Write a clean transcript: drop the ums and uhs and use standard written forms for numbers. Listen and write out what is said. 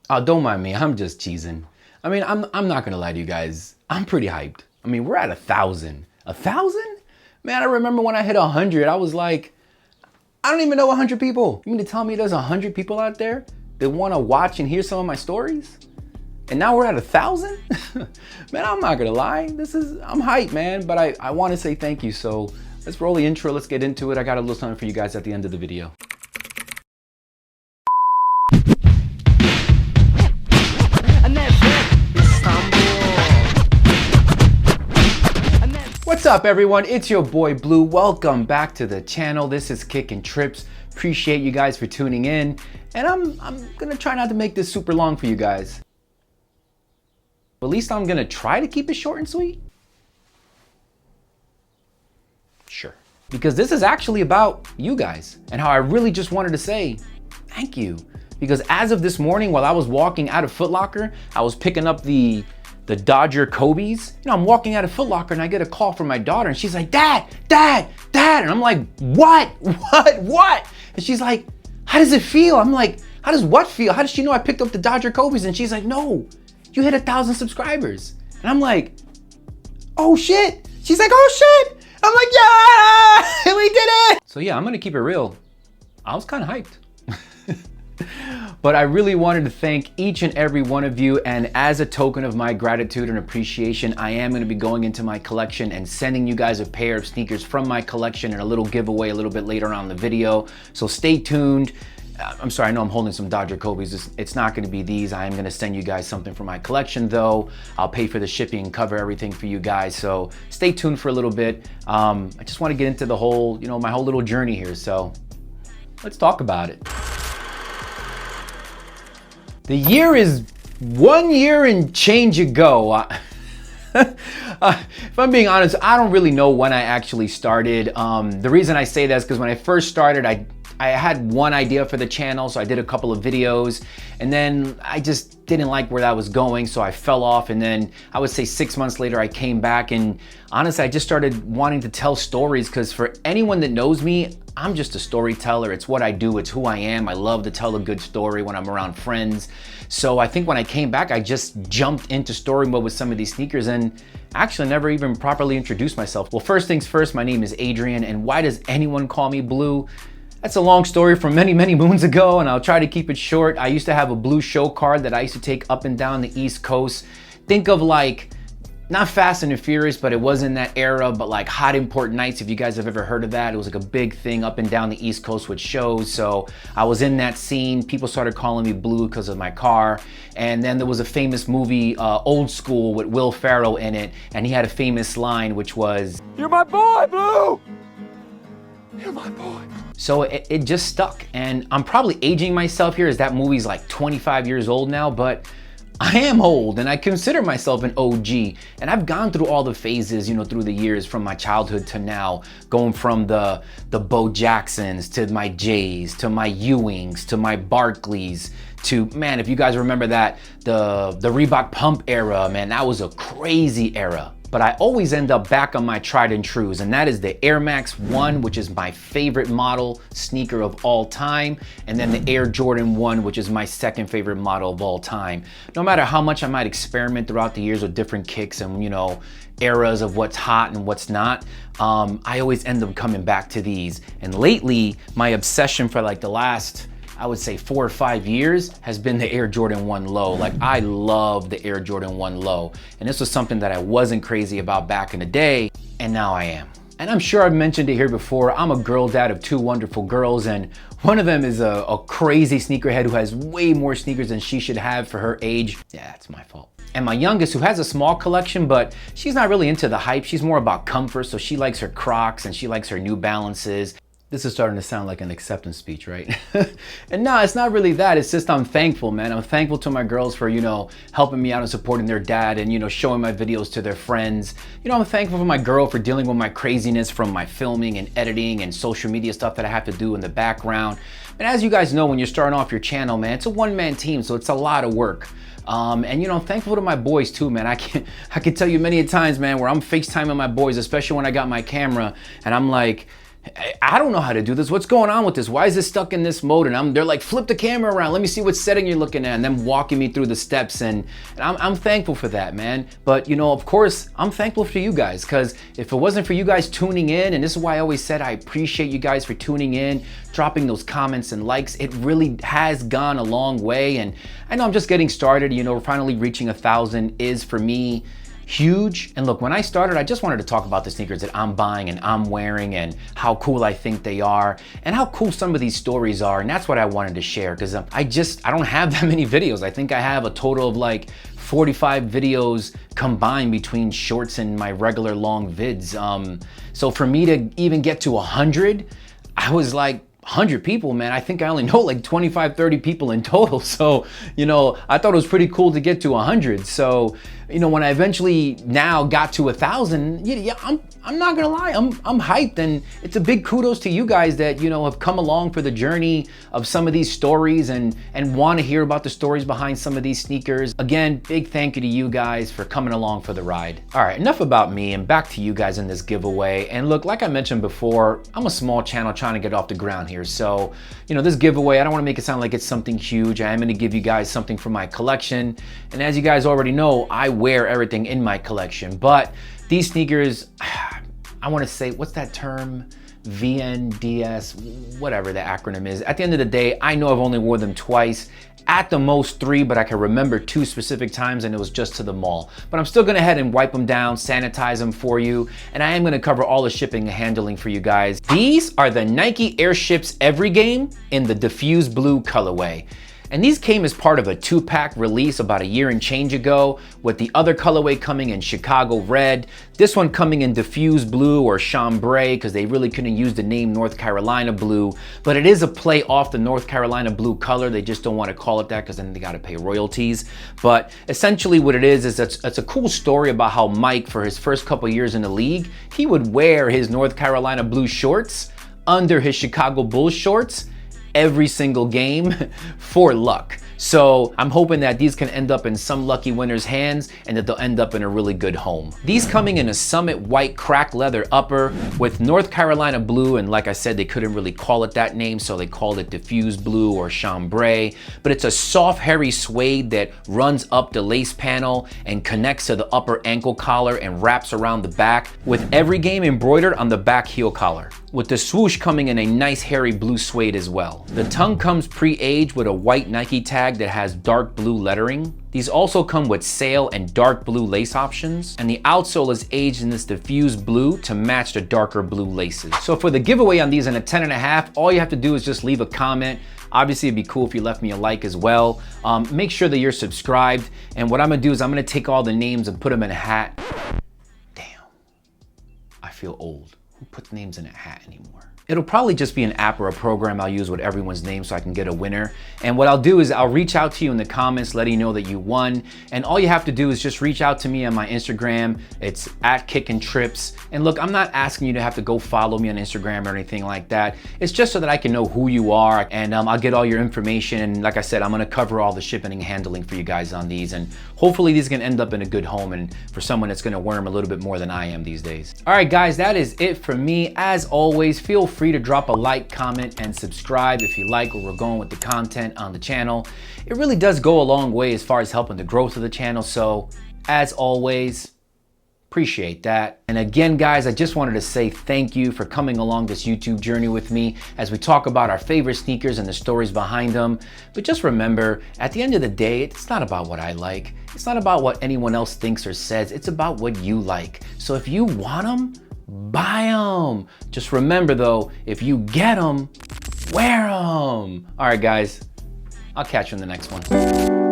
Oh, don't mind me. I'm just cheesing. I mean, I'm not gonna lie to you guys. I'm pretty hyped. I mean, we're at 1,000. 1,000? Man, I remember when I hit 100, I was like, I don't even know 100 people. You mean to tell me there's 100 people out there that want to watch and hear some of my stories? And now we're at 1,000? Man, I'm not gonna lie. I'm hyped, man. But I want to say thank you. So let's roll the intro. Let's get into it. I got a little something for you guys at the end of the video. What's up, everyone? It's your boy Blue. Welcome back to the channel. This is Kicking Trips. Appreciate you guys for tuning in. And I'm gonna try not to make this super long for you guys. At least I'm gonna try to keep it short and sweet. Sure. Because this is actually about you guys and how I really just wanted to say thank you. Because as of this morning, while I was walking out of Foot Locker, I was picking up the Dodger Kobe's. You know, I'm walking out of Foot Locker and I get a call from my daughter and she's like, Dad. And I'm like, what? And she's like, how does it feel? I'm like, how does what feel? How does she know I picked up the Dodger Kobe's? And she's like, no, you hit 1,000 subscribers. And I'm like, oh shit. She's like, oh shit. I'm like, yeah, we did it. So yeah, I'm gonna keep it real. I was kind of hyped. But I really wanted to thank each and every one of you, and as a token of my gratitude and appreciation, I am going to be going into my collection and sending you guys a pair of sneakers from my collection and a little giveaway a little bit later on in the video. So stay tuned. I'm sorry, I know I'm holding some Dodger Kobe's. It's not going to be these. I am going to send you guys something from my collection though. I'll pay for the shipping and cover everything for you guys. So stay tuned for a little bit. I just want to get into the whole, my whole little journey here. So let's talk about it. The year is 1 year and change ago. If I'm being honest, I don't really know when I actually started. The reason I say that is because when I first started, I had one idea for the channel, so I did a couple of videos, and then I just didn't like where that was going, so I fell off. And then I would say 6 months later, I came back, and honestly, I just started wanting to tell stories, because for anyone that knows me, I'm just a storyteller. It's what I do, it's who I am. I love to tell a good story when I'm around friends. So I think when I came back, I just jumped into story mode with some of these sneakers and actually never even properly introduced myself. Well, first things first, my name is Adrian, and why does anyone call me Blue? That's a long story from many moons ago, and I'll try to keep it short. I used to have a blue show card that I used to take up and down the East Coast. Think of like, not Fast and the Furious, but it was in that era, but like Hot Import Nights, if you guys have ever heard of that. It was like a big thing up and down the East Coast with shows. So I was in that scene. People started calling me Blue because of my car. And then there was a famous movie, Old School, with Will Ferrell in it. And he had a famous line, which was, "You're my boy, Blue! You're my boy." So it just stuck. And I'm probably aging myself here as that movie's like 25 years old now, but I am old and I consider myself an OG, and I've gone through all the phases, through the years from my childhood to now, going from the Bo Jacksons to my Jays to my Ewings to my Barkleys to, man, if you guys remember that, the Reebok Pump era, man, that was a crazy era. But I always end up back on my tried and trues, and that is the Air Max 1, which is my favorite model sneaker of all time, and then the Air Jordan 1, which is my second favorite model of all time. No matter how much I might experiment throughout the years with different kicks and, eras of what's hot and what's not, I always end up coming back to these. And lately, my obsession for like the last, I would say 4 or 5 years, has been the Air Jordan 1 Low. Like, I love the Air Jordan 1 Low. And this was something that I wasn't crazy about back in the day, and now I am. And I'm sure I've mentioned it here before, I'm a girl dad of 2 wonderful girls, and one of them is a crazy sneakerhead who has way more sneakers than she should have for her age. Yeah, it's my fault. And my youngest, who has a small collection, but she's not really into the hype. She's more about comfort, so she likes her Crocs and she likes her New Balances. This is starting to sound like an acceptance speech, right? And no, it's not really that. It's just I'm thankful, man. I'm thankful to my girls for, helping me out and supporting their dad and, showing my videos to their friends. I'm thankful for my girl for dealing with my craziness from my filming and editing and social media stuff that I have to do in the background. And as you guys know, when you're starting off your channel, man, it's a one-man team, so it's a lot of work. And I'm thankful to my boys too, man. I can tell you many times, man, where I'm FaceTiming my boys, especially when I got my camera, and I'm like, I don't know how to do this. What's going on with this? Why is this stuck in this mode? And they're like, flip the camera around. Let me see what setting you're looking at. And then walking me through the steps. And I'm thankful for that, man. But you know, of course, I'm thankful for you guys, because if it wasn't for you guys tuning in, and this is why I always said I appreciate you guys for tuning in, dropping those comments and likes, it really has gone a long way. And I know I'm just getting started. You know, finally reaching 1,000 is for me huge. And look, when I started, I just wanted to talk about the sneakers that I'm buying and I'm wearing and how cool I think they are and how cool some of these stories are. And that's what I wanted to share, because I don't have that many videos. I think I have a total of like 45 videos combined between shorts and my regular long vids. So for me to even get to 100, I was like, 100 people, man. I think I only know like 25, 30 people in total. So, you know, I thought it was pretty cool to get to 100. So, you know, when I eventually now got to 1,000, yeah, I'm not gonna lie, I'm hyped, and it's a big kudos to you guys that, you know, have come along for the journey of some of these stories and want to hear about the stories behind some of these sneakers. Again, big thank you to you guys for coming along for the ride. All right, enough about me and back to you guys in this giveaway. And look, like I mentioned before, I'm a small channel trying to get off the ground here. So, you know, this giveaway, I don't want to make it sound like it's something huge. I am going to give you guys something from my collection. And as you guys already know, I wear everything in my collection, but these sneakers, I want to say, what's that term? VNDS, whatever the acronym is. At the end of the day, I know I've only worn them twice, at the most 3, but I can remember 2 specific times, and it was just to the mall. But I'm still gonna head and wipe them down, sanitize them for you, and I am gonna cover all the shipping and handling for you guys. These are the Nike Airships Every Game in the diffuse blue colorway. And these came as part of a 2-pack release about a year and change ago, with the other colorway coming in Chicago red, this one coming in diffuse blue or chambray, because they really couldn't use the name North Carolina blue, but it is a play off the North Carolina blue color. They just don't want to call it that because then they got to pay royalties. But essentially what it is it's a cool story about how Mike, for his first couple years in the league, he would wear his North Carolina blue shorts under his Chicago Bulls shorts every single game for luck. So I'm hoping that these can end up in some lucky winner's hands and that they'll end up in a really good home. These coming in a Summit white cracked leather upper with North Carolina blue, and like I said, they couldn't really call it that name, so they called it diffuse blue or chambray, but it's a soft hairy suede that runs up the lace panel and connects to the upper ankle collar and wraps around the back, with Every Game embroidered on the back heel collar, with the swoosh coming in a nice hairy blue suede as well. The tongue comes pre-aged with a white Nike tag that has dark blue lettering. These also come with sail and dark blue lace options, and the outsole is aged in this diffuse blue to match the darker blue laces. So for the giveaway on these in a 10.5, all you have to do is just leave a comment. Obviously, it'd be cool if you left me a like as well. Make sure that you're subscribed, and what I'm gonna do is I'm gonna take all the names and put them in a hat. Damn, I feel old. Who puts names in a hat anymore? It'll probably just be an app or a program I'll use with everyone's name so I can get a winner. And what I'll do is I'll reach out to you in the comments letting you know that you won. And all you have to do is just reach out to me on my Instagram. It's @KickinTrips. And look, I'm not asking you to have to go follow me on Instagram or anything like that. It's just so that I can know who you are, and I'll get all your information. And like I said, I'm gonna cover all the shipping and handling for you guys on these. And hopefully these can end up in a good home and for someone that's gonna wear them a little bit more than I am these days. All right, guys, that is it for me. As always, feel free to drop a like, comment, and subscribe if you like where we're going with the content on the channel. It really does go a long way as far as helping the growth of the channel. So as always, appreciate that. And again, guys, I just wanted to say thank you for coming along this YouTube journey with me as we talk about our favorite sneakers and the stories behind them. But just remember, at the end of the day, it's not about what I like. It's not about what anyone else thinks or says. It's about what you like. So if you want them, buy them. Just remember though, if you get them, wear them. All right, guys, I'll catch you in the next one.